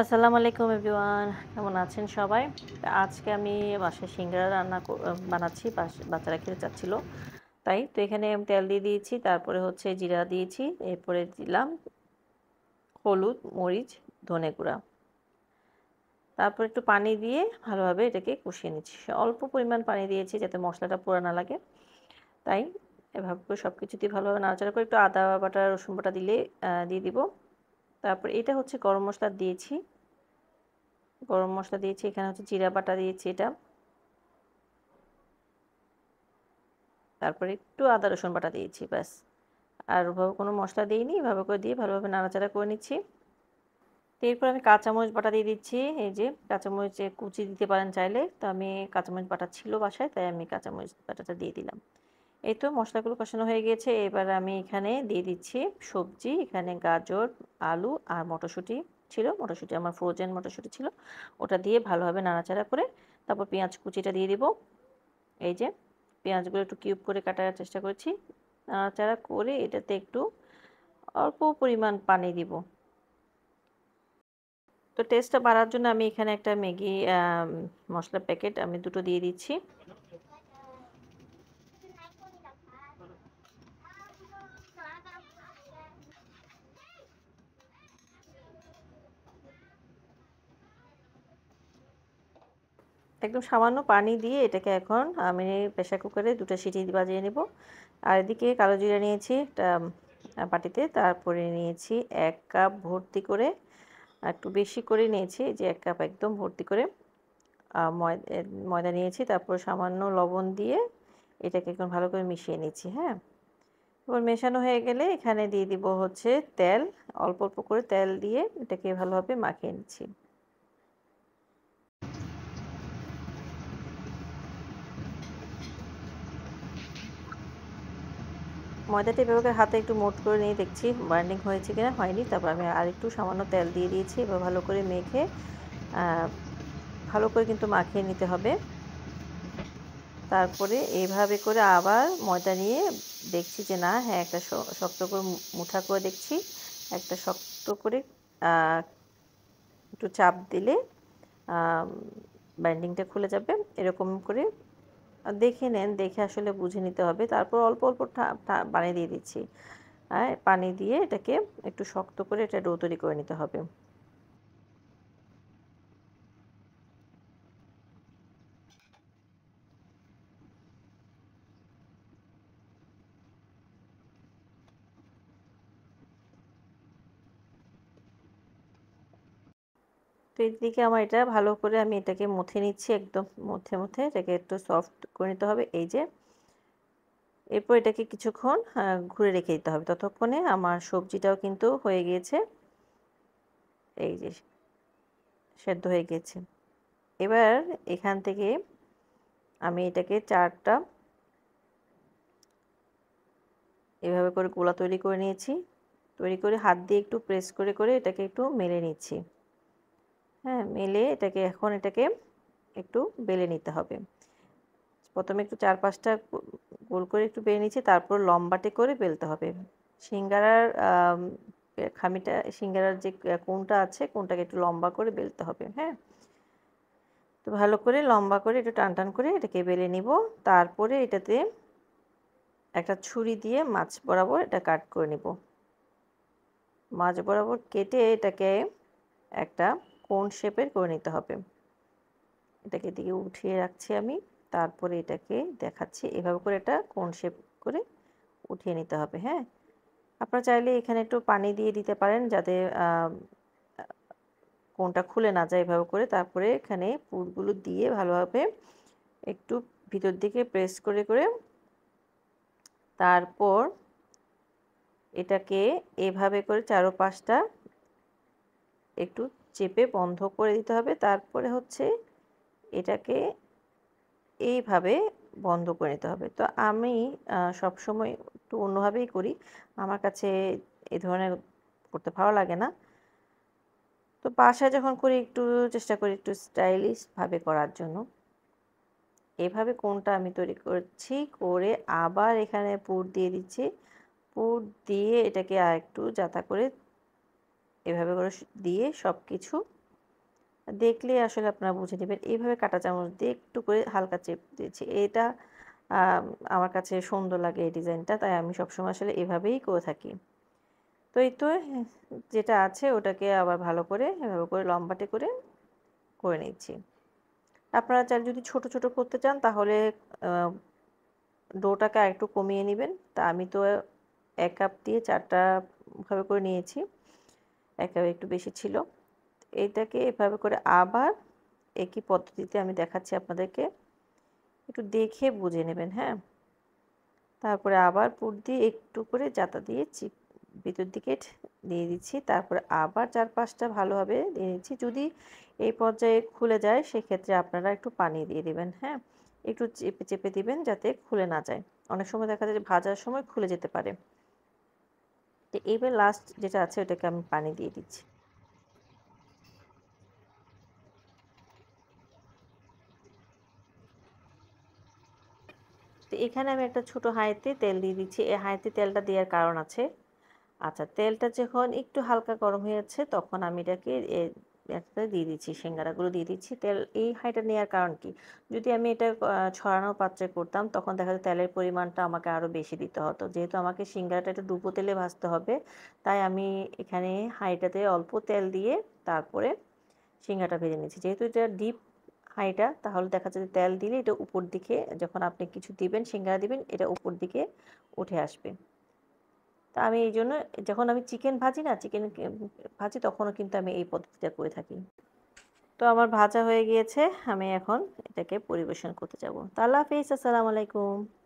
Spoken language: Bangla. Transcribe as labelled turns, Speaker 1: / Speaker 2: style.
Speaker 1: আসসালামু আলাইকুম এভরিওয়ান, কেমন আছেন সবাই? আজকে আমি বাসায় সিঙ্গারা বানাচ্ছি, বাচ্চারা খেতে চাচ্ছিল তাই। তো এখানে আমি তেল দিয়ে দিয়েছি, তারপরে হচ্ছে জিরা দিয়েছি, এরপরে দিলাম হলুদ, মরিচ, ধনে গুঁড়া, তারপর একটু পানি দিয়ে ভালোভাবে এটাকে কষিয়ে নিচ্ছি। অল্প পরিমাণ পানি দিয়েছি যাতে মশলাটা পোড়া না লাগে, তাই এভাবে করে সব কিছু দিয়ে ভালোভাবে নাড়াচাড়া করে একটু আদা বাটা, রসুন বাটা দিলে দিয়ে দিব। তারপর এটা হচ্ছে গরম মশলা দিয়েছি, এখানে হচ্ছে জিরা বাটা দিয়েছি এটা, তারপরে একটু আদা রসুন বাটা দিয়েছি, ব্যাস। আর ওভাবে কোনো মশলা দিইনি, এভাবে করে দিয়ে ভালোভাবে নাড়াচাড়া করে নিচ্ছি। তো এরপর আমি কাঁচামরিচ বাটা দিয়ে দিচ্ছি, এই যে কাঁচামরিচ কুচি দিতে পারেন চাইলে, তো আমি কাঁচামরিচ বাটা ছিল বাসায় তাই আমি কাঁচামরিচ বাটাটা দিয়ে দিলাম। এই তো মশলাগুলো কষানো হয়ে গিয়েছে, এবার আমি এখানে দিয়ে দিচ্ছি সবজি। এখানে গাজর, আলু আর মটরশুঁটি ছিল, মটরশুঁটি আমার ফ্রোজেন মটরশুঁটি ছিল, ওটা দিয়ে ভালোভাবে নাড়াচাড়া করে তারপর পেঁয়াজ কুচিটা দিয়ে দিব। এই যে পেঁয়াজগুলো একটু কিউব করে কাটার চেষ্টা করেছি, নাড়াচাড়া করে এটাতে একটু অল্প পরিমাণ পানি দিব। তো টেস্টটা বাড়ার জন্য আমি এখানে একটা ম্যাগি মশলা প্যাকেট আমি দুটো দিয়ে দিচ্ছি। একদম সামান্য পানি দিয়ে এটাকে এখন আমি প্রেসার কুকারে দুটো সিটি বাজিয়ে নেব। আর এদিকে কালো জিরা নিয়েছি একটা বাটিতে, তারপরে নিয়েছি 1 কাপ ভর্তি করে, একটু বেশি করে নিয়েছি, যে 1 কাপ একদম ভর্তি করে ময়দা নিয়েছি। তারপর সামান্য লবণ দিয়ে এটাকে এখন ভালো করে মিশিয়ে নিচ্ছি। হ্যাঁ, এবার মেশানো হয়ে গেলে এখানে দিয়ে দিব হচ্ছে তেল, অল্প অল্প করে তেল দিয়ে এটাকে ভালোভাবে মাখিয়ে নিচ্ছি। ময়দাটা এভাবে হাতে একটু মোট করে নিয়ে দেখছি বাইন্ডিং হয়েছে কিনা, হয়নি। তারপর আমি আর একটু সামান্য তেল দিয়ে দিয়েছি, এবার ভালো করে মেখে ভালো করে কিন্তু মাখিয়ে নিতে হবে। তারপরে এইভাবে করে আবার ময়দা নিয়ে দেখছি যে না, হ্যাঁ, একটা শক্ত করে মুঠা করে দেখছি, একটা শক্ত করে একটু চাপ দিলে বাইন্ডিংটা খুলে যাবে। এরকম করে দেখে নেন, দেখে আসলে বুঝে নিতে হবে। তারপর অল্প অল্প পানি দিয়ে দিচ্ছি, হ্যাঁ, পানি দিয়ে এটাকে একটু শক্ত করে এটা ডো তৈরি করে নিতে হবে। তো এদিকে আমার এটা ভালো করে আমি এটাকে মুথে নিচ্ছি, একদম মুথে মুথে এটাকে একটু সফট করে নিতে হবে। এই যে এরপর এটাকে কিছুক্ষণ ঘুরে রেখে দিতে হবে, ততক্ষণে আমার সবজিটাও কিন্তু হয়ে গিয়েছে। এই যে সেদ্ধ হয়ে গেছে। এবার এখান থেকে আমি এটাকে চারটা এভাবে করে গোলা তৈরি করে নিয়েছি, তৈরি করে হাত দিয়ে একটু প্রেস করে করে এটাকে একটু মেলে নিচ্ছি। হ্যাঁ, মেলে এটাকে একটু বেলে নিতে হবে। প্রথমে একটু 4-5টা গোল করে একটু বেলে নিচ্ছি, তারপর লম্বাটে করে বেলতে হবে। সিঙ্গারার খামিটা, সিঙ্গারার যে কোণটা আছে, কোণটাকে একটু লম্বা করে বেলতে হবে। হ্যাঁ, তো ভালো করে লম্বা করে একটু টান টান করে এটাকে বেলে নিব। তারপরে এটাতে একটা ছুরি দিয়ে মাছ বরাবর এটা কাট করে নিব। মাছ বরাবর কেটে এটাকে একটা কোণ শেপের করে নিতে হবে। এটাকে দিকে উঠিয়ে রাখছি আমি, তারপরে এটাকে দেখাচ্ছি এভাবে করে এটা কোণ শেপ করে উঠিয়ে নিতে হবে। হ্যাঁ, আপনারা চাইলে এখানে একটু পানি দিয়ে দিতে পারেন যাতে কোণটা খুলে না যায় এভাবে করে। তারপরে এখানে পুরগুলো দিয়ে ভালোভাবে একটু ভিতর দিকে প্রেস করে করে তারপর এটাকে এভাবে করে চারোপাশটা একটু চেপে বন্ধ করে দিতে হবে। তারপরে হচ্ছে এটাকে এইভাবে বন্ধ করে নিতে হবে। তো আমি সবসময় একটু অন্যভাবেই করি, আমার কাছে এ ধরনের করতে ভালো লাগে না। তো বাসায় যখন করি একটু চেষ্টা করি একটু স্টাইলিশভাবে করার জন্য। এভাবে কোণটা আমি তৈরি করছি, করে আবার এখানে পুর দিয়ে দিচ্ছি। পুর দিয়ে এটাকে আরেকটু যাতা করে এভাবে করে দিয়ে সবকিছু দেখলেই আসলে আপনারা বুঝে নেবেন। এইভাবে কাঁটা চামচ দিয়ে একটু করে হালকা চেপ দিয়েছি। এটা আম আমার কাছে সুন্দর লাগে এই ডিজাইনটা। তাই আমি সবসময় আসলে এভাবেই করে থাকি। তো এই তো যেটা আছে ওটাকে আবার ভালো করে এভাবে করে লম্বাটে করে নিচ্ছি। আপনারা চাইলে যদি ছোট, ছোট করতে চান তাহলে আ ডোটাকে আরেকটু কমিয়ে নিবেন। তা আমি তো ১ কাপ দিয়ে ৪ টা ভাবে করে নিয়েছি। ১ কাপ একটু বেশি ছিল। এইটাকে এভাবে করে আবার একই পদ্ধতিতে আমি দেখাচ্ছি আপনাদেরকে। একটু দেখে বুঝে নেবেন, হ্যাঁ? তারপরে আবার পুর দিয়ে একটু করে জাতা দিয়ে ভিতর দিকে দিয়ে দিচ্ছি। তারপরে আবার ৪-৫ টা ভালোভাবে দিয়ে নিচ্ছি। যদি এই পর্যায়ে খুলে যায় সেক্ষেত্রে আপনারা একটু পানি দিয়ে দিবেন, হ্যাঁ? একটু চেপে, চেপে দিবেন যাতে খুলে না যায়। অনেক সময় দেখা যায় যে ভাজার সময় খুলে যেতে পারে। তো এইবার লাস্ট যেটা আছে ওটাকে আমি পানি দিয়ে দিচ্ছি। তো এখানে আমি একটা ছোট হাঁড়িতে তেল দিয়ে দিচ্ছি। এই হাঁড়িতে তেলটা দেওয়ার কারণ আছে। আচ্ছা, তেলটা যখন একটু হালকা গরম হয়ে যাচ্ছে তখন আমি এটাকে এটাতে দিয়ে দিচ্ছি, সিঙ্গারাগুলো দিয়ে দিচ্ছি। এই হাঁড়িটা নেওয়ার কারণ কি? যদি আমি এটা ছড়ানো পাত্রে করতাম তখন দেখা যায় তেলের পরিমাণটা আমাকে আরও বেশি দিতে হতো। যেহেতু আমাকে সিঙ্গারাটা একটু ডুবো তেলে ভাজতে হবে, তাই আমি এখানে হাঁড়িটাতে অল্প তেল দিয়ে তারপরে সিঙ্গারাটা ভেজে নিচ্ছি। যেহেতু এটা ডিপ হাঁড়িটা তাহলে দেখা যায় যে তেল দিলে এটা উপর দিকে যখন আপনি কিছু দিবেন, সিঙ্গারা দিবেন, এটা উপর দিকে উঠে আসবে। তা আমি এইজন্য যখন আমি চিকেন ভাজি না, চিকেন ভাজি তখনও কিন্তু আমি এই পদ্ধতিটা করে থাকি। তো আমার ভাজা হয়ে গিয়েছে। আমি এখন এটাকে পরিবেশন করতে যাব। তো আল্লাহ হাফেজ। আসসালামু আলাইকুম।